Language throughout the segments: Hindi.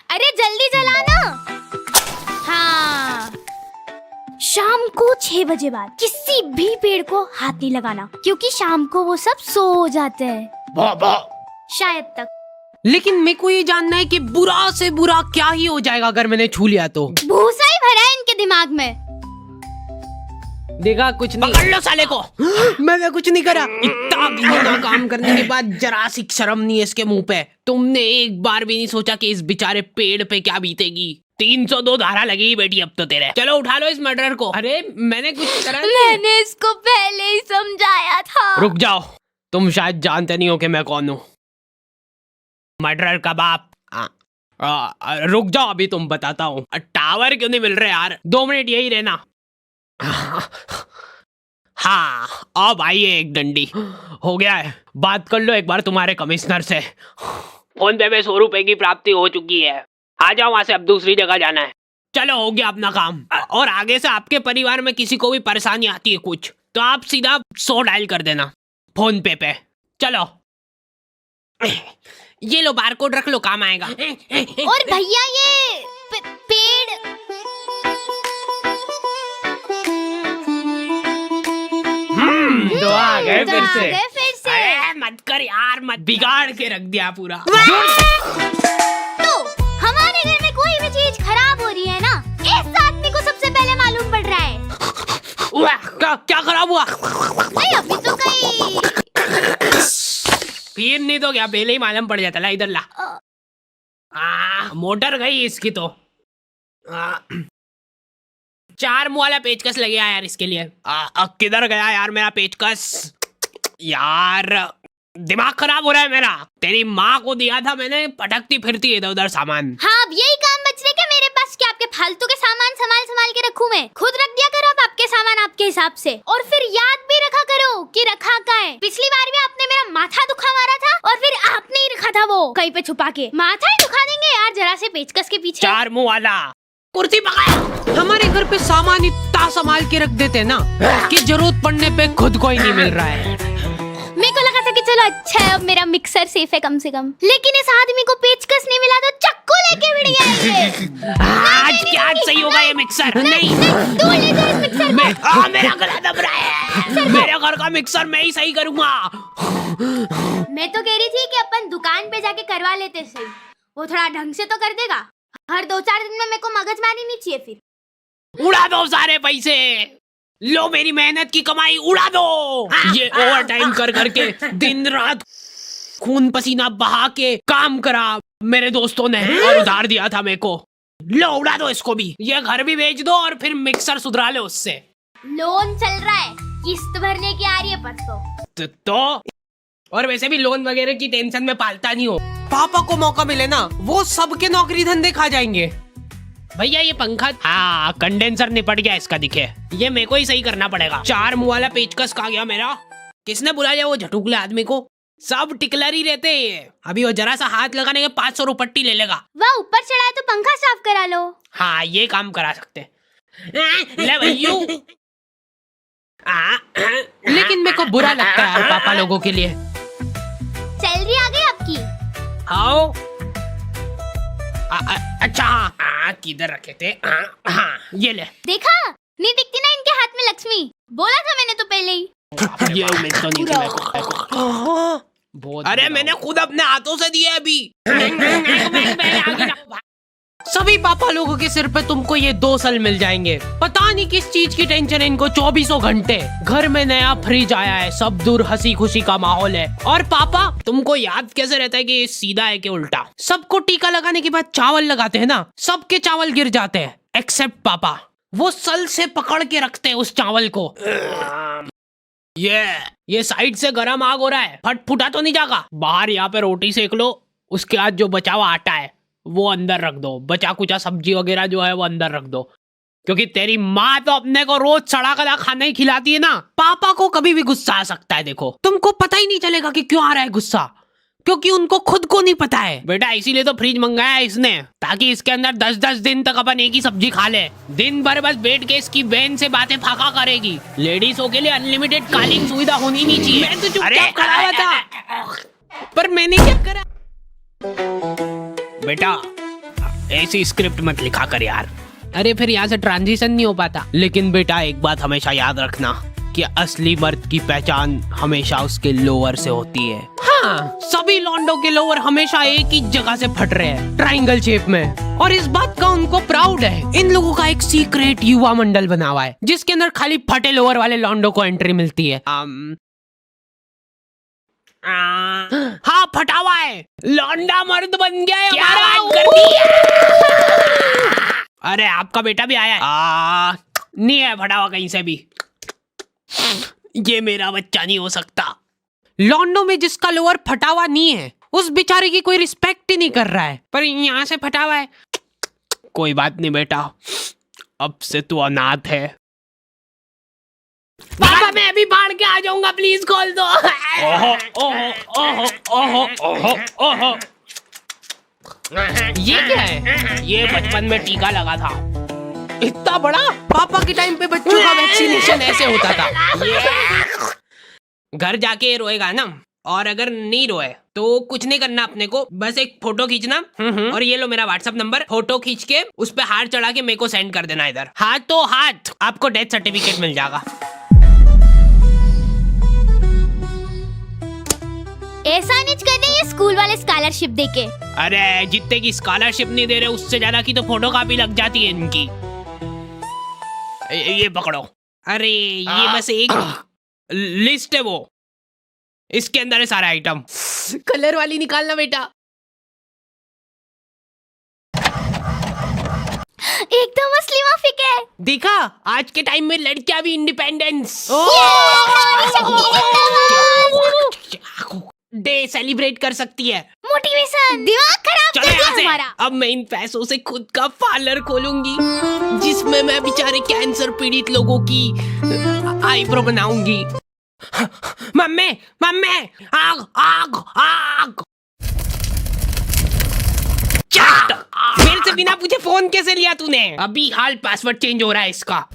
अरे जल्दी जलाना। हाँ, शाम को 6 बजे बाद किसी भी पेड़ को हाथ नहीं लगाना, क्योंकि शाम को वो सब सो जाते हैं शायद तक। लेकिन मेरे को ये जानना है कि बुरा से बुरा क्या ही हो जाएगा अगर मैंने छू लिया तो। भूसा ही भरा है इनके दिमाग में। देखा कुछ नहीं। पकड़ लो साले को। मैंने कुछ नहीं करा। इतना घिनौना काम करने के बाद जरा सी शर्म नहीं है इसके मुंह पे। तुमने एक बार भी नहीं सोचा कि इस बेचारे पेड़ पे क्या बीतेगी। 302 धारा लगेगी बेटी अब तो तेरे। चलो उठा लो इस मर्डर को। अरे मैंने कुछ करा नहीं। मैंने इसको पहले ही समझाया था। रुक जाओ, तुम शायद जानते नहीं हो कि मैं कौन हूँ। मर्डरर का बाप। रुक जाओ, अभी तुम बताता हूँ। टावर क्यों नहीं मिल रहे यार? 2 मिनट यही रहना। हाँ, अब आइए एक डंडी। हो गया है, बात कर लो एक बार तुम्हारे कमिश्नर से। फोन पे 100 रुपए की प्राप्ति हो चुकी है। आ जाओ वहां से, अब दूसरी जगह जाना है। चलो हो गया अपना काम। और आगे से आपके परिवार में किसी को भी परेशानी आती है कुछ, तो आप सीधा 100 डायल कर देना फोन पे। चलो ये लो बारकोड रख लो, काम आएगा। और भैया ये पेड़। तो आ गए फिर से। फिर से। अरे मत कर यार, मत बिगाड़ के रख दिया पूरा। तो हमारे घर में कोई भी चीज खराब हो रही है ना, इस आदमी को सबसे पहले मालूम पड़ रहा है। क्या खराब हुआ? नहीं अभी तो कहीं। फिर नहीं तो क्या पहले ही मालूम पड़ जाता। ला इधर ला। मोटर गई इसकी तो। 4 मुँह वाला पेचकस लग गया यार इसके लिए। किधर गया यार मेरा पेचकस? यार दिमाग खराब हो रहा है मेरा। तेरी माँ को दिया था मैंने, पटकती फिरती इधर उधर सामान। हाँ अब यही काम बचने के मेरे पास क्या आपके फालतू के सामान संभाल के रखूं मैं? खुद रख दिया करो अब आपके सामान आपके हिसाब से, और फिर याद भी रखा करो कि रखा कहाँ है। पिछली बार भी आपने मेरा माथा दुखा मारा था और फिर आपने ही रखा था वो कहीं पे छुपा के। माथा ही दुखा देंगे यार जरा से पेचकस के पीछे। 4 मुँह वाला कुर्सी पकड़। हमारे घर पे सामान इतना संभाल के रख देते ना कि जरूरत पड़ने पे खुद को ही नहीं मिल रहा है। मेरे को लगा था कि चलो अच्छा है अब मेरा मिक्सर सेफ है कम से कम, लेकिन इस आदमी को पेचकस नहीं मिला तो चक्कू लेके भिड़ गया ये। आज क्या सही होगा ये मिक्सर? नहीं तू ले जा इस मिक्सर को। मेरा गला दब रहा है। मेरे घर का मिक्सर मैं ही सही करूंगा। मैं तो कह रही थी कि अपन दुकान पे जाके करवा लेते सही, वो थोड़ा ढंग से तो कर देगा। हर 2-4 दिन में मेरे को मगजमारी नहीं चाहिए फिर। उड़ा दो सारे पैसे, लो मेरी मेहनत की कमाई उड़ा दो। ये ओवर टाइम कर करके दिन रात खून पसीना बहा के काम करा मेरे दोस्तों ने और उधार दिया था मेरे को। लो उड़ा दो इसको भी, ये घर भी बेच दो और फिर मिक्सर सुधरा लो उससे। लोन चल रहा है, किस्त भरने की आ रही है परसों। तो और वैसे भी लोन वगैरह की टेंशन में पालता नहीं हो। पापा को मौका मिले ना, वो सबके नौकरी धंधे खा जाएंगे। भैया ये पंखा, हाँ कंडेंसर निपट गया इसका दिखे। ये मेरे को ही सही करना पड़ेगा। 4 मुँह वाला पेचकस कहाँ गया मेरा? किसने बुला लिया वो झटुकले आदमी को? सब टिकलर ही रहते हैं। अभी वो जरा सा हाथ लगाने के 500 रुपट्टी ले लेगा। वह ऊपर चढ़ा है तो पंखा साफ करा लो। हाँ ये काम करा सकते। ले भैयू। लेकिन मेरे को बुरा लगता है यार पापा लोगों के लिए। सैलरी आ गई आपकी? आओ। अच्छा हाँ, किधर रखे थे? हाँ ये ले। देखा नहीं दिखती ना इनके हाथ में लक्ष्मी, बोला था मैंने तो पहले ही। ये उम्मीद तो नहीं थी मेरे को। अरे मैंने खुद अपने हाथों से दिए अभी। सभी पापा लोगों के सिर पे तुमको ये 2 साल मिल जाएंगे। पता नहीं किस चीज की टेंशन है इनको 24 घंटे। घर में नया फ्रिज आया है, सब दूर हंसी खुशी का माहौल है। और पापा तुमको याद कैसे रहता है कि सीधा है कि उल्टा? सबको टीका लगाने के बाद चावल लगाते हैं ना, सबके चावल गिर जाते हैं एक्सेप्ट पापा। वो सल से पकड़ के रखते हैं उस चावल को। ये साइड से गरम आग हो रहा है, फट फुटा तो नहीं जाएगा? बाहर यहाँ पे रोटी सेक लो, उसके बाद जो बचा हुआ आटा है वो अंदर रख दो, बचा कुचा सब्जी वगैरह जो है वो अंदर रख दो, क्योंकि तेरी माँ तो अपने को रोज सड़ा गला खाना ही खिलाती है ना। पापा को कभी भी गुस्सा आ सकता है। देखो तुमको पता ही नहीं चलेगा कि क्यों आ रहा है गुस्सा, क्योंकि उनको खुद को नहीं पता है। बेटा इसीलिए तो फ्रिज मंगाया है इसने, ताकि इसके अंदर 10-10 दिन तक अपन एक ही सब्जी खा ले। दिन भर बस बैठ के इसकी बहन से बातें फाका करेगी। लेडीजों के लिए अनलिमिटेड कॉलिंग सुविधा होनी नहीं चाहिए। मैं तो चुपचाप खड़ा हुआ था, पर मैंने क्या करा? बेटा ऐसी स्क्रिप्ट मत लिखा कर यार। अरे फिर यहाँ से ट्रांजिशन नहीं हो पाता। लेकिन बेटा एक बात हमेशा याद रखना कि असली मर्द की पहचान हमेशा उसके लोअर से होती है। हाँ, सभी लॉन्डो के लोअर हमेशा एक ही जगह से फट रहे हैं, ट्रायंगल शेप में। और इस बात का उनको प्राउड है। इन लोगों का एक सीक्रेट युवा मंडल बना हुआ है जिसके अंदर खाली फटे लोअर वाले लॉन्डो को एंट्री मिलती है। हाँ, फटा हुआ है, लौंडा मर्द बन गया है। क्या बात कर दी है? अरे आपका बेटा भी आया है। नहीं है फटा हुआ कहीं से भी। ये मेरा बच्चा नहीं हो सकता। लॉन्डो में जिसका लोअर फटा हुआ नहीं है उस बेचारे की कोई रिस्पेक्ट ही नहीं कर रहा है, पर यहाँ से फटा हुआ है। कोई बात नहीं बेटा, अब से तू अनाथ है। पापा मैं अभी बाढ़ के आ जाऊंगा, प्लीज खोल दो। ओहो ओहो ओहो ओहो ओहो ओहो। ये क्या है? ये बचपन में टीका लगा था। इतना बड़ा? पापा के टाइम पे बच्चों का वैक्सीनेशन ऐसे होता था। घर जाके रोएगा ना, और अगर नहीं रोए तो कुछ नहीं करना अपने को, बस एक फोटो खींचना और ये लो मेरा व्हाट्सएप नंबर, फोटो खींच के उस पे हाथ चढ़ा के मेरे को सेंड कर देना इधर। हाथों हाथ आपको डेथ सर्टिफिकेट मिल जाएगा। ऐसा नहीं कर रहे ये स्कूल वाले स्कॉलरशिप देके। अरे जितने की स्कॉलरशिप नहीं दे रहे उससे ज्यादा की तो फोटो कॉपी लग जाती है इनकी। ये पकड़ो। अरे ये बस एक लिस्ट है, वो इसके अंदर है सारा आइटम। कलर वाली निकालना बेटा। एकदम असली माफिक है। देखा, आज के टाइम में लड़कियां भी इंडिपेंडेंस डे सेलिब्रेट कर सकती है। मोटिवेशन दिमाग खराब कर दिया हमारा। अब मैं इन पैसों से खुद का पार्लर खोलूंगी जिसमें मैं बेचारे कैंसर पीड़ित लोगों की आईब्रो बनाऊंगी। मम्मी मम्मी, आग आग आग। मेरे से बिना पूछे फोन कैसे लिया तूने? अभी हाल पासवर्ड चेंज हो रहा है इसका।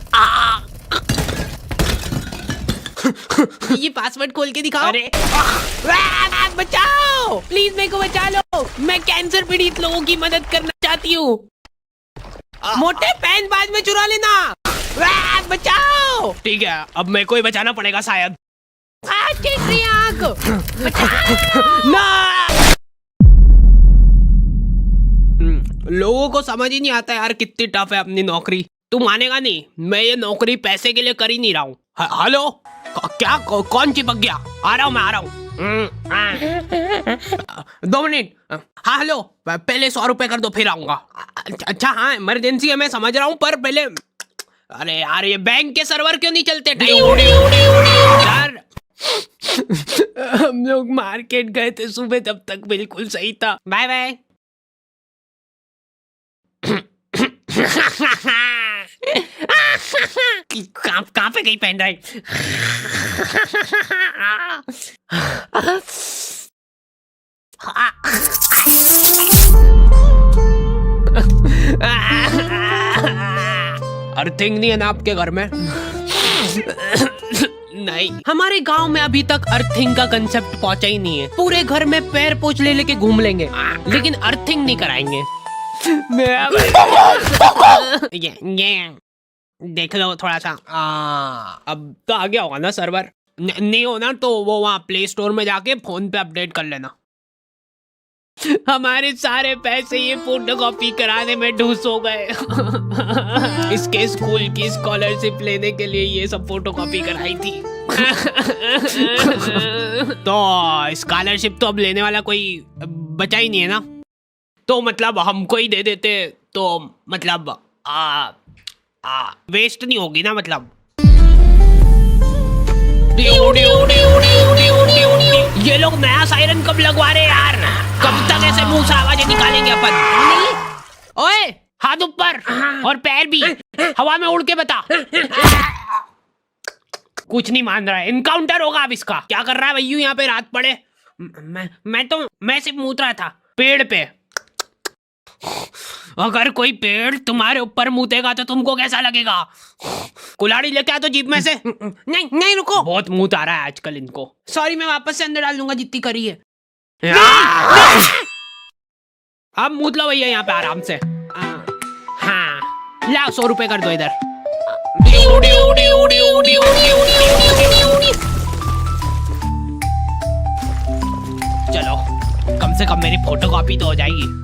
ये पासवर्ड खोल के दिखाओ। अरे बचाओ, प्लीज मेरे को बचा लो, मैं कैंसर पीड़ित लोगों की मदद करना चाहती हूँ। मोटे पैन बाद में चुरा लेना। बचाओ। ठीक है, अब मेरे को ही बचाना पड़ेगा शायद। आग ना। लोगों को समझ ही नहीं आता यार कितनी टफ है अपनी नौकरी। तू मानेगा नहीं, मैं ये नौकरी पैसे के लिए कर ही नहीं रहा हूँ। हेलो, क्या कौन चिपक गया? आ रहा हूँ, मैं आ रहा हूँ। 2 मिनट। हाँ हेलो, पहले 100 रुपए कर दो फिर आऊंगा। अच्छा हाँ, इमरजेंसी है मैं समझ रहा हूँ, पर पहले। अरे यार ये बैंक के सर्वर क्यों नहीं चलते? यार हम लोग मार्केट गए थे सुबह, तब तक बिल्कुल सही था। Bye bye. कहाँ पे गई पेन ड्राइव? अर्थिंग नहीं है ना आपके घर में? नहीं, हमारे गांव में अभी तक अर्थिंग का कंसेप्ट पहुंचा ही नहीं है। पूरे घर में पैर पोछ ले लेके घूम लेंगे, लेकिन अर्थिंग नहीं कराएंगे। ये देख लो थोड़ा सा। अब तो आ गया होगा ना सर्वर। नहीं होना तो वो वहाँ प्ले स्टोर में जाके फोन पे अपडेट कर लेना। हमारे सारे पैसे ये फोटोकॉपी कराने में ढूस हो गए। इसके स्कूल की स्कॉलरशिप लेने के लिए ये सब फोटोकॉपी कराई थी। तो स्कॉलरशिप तो अब लेने वाला कोई बचा ही नहीं है ना, तो मतलब हमको ही दे देते तो मतलब वेस्ट नहीं होगी ना मतलब। ये लोग नया सायरन कब लगवा रहे यार? कब तक ऐसे मुंह से आवाजें निकालेंगे अपन? ओए हाथ ऊपर और पैर भी हवा में उड़ के बता। कुछ नहीं मान रहा है, इनकाउंटर होगा अब इसका। क्या कर रहा है भैया यहाँ पे रात पड़े? मैं सिर्फ मूत रहा था पेड़ पे। अगर कोई पेड़ तुम्हारे ऊपर मुतेगा तो तुमको कैसा लगेगा? कुल्हाड़ी लेके आ तो जीप में से। नहीं नहीं रुको, बहुत मुंह आ रहा है आजकल इनको। सॉरी, मैं वापस से अंदर डाल दूंगा जितनी करी है। अब मूत लो भैया यहाँ पे आराम से। ला 100 रुपए कर दो इधर। चलो कम से कम मेरी फोटोकॉपी तो हो जाएगी।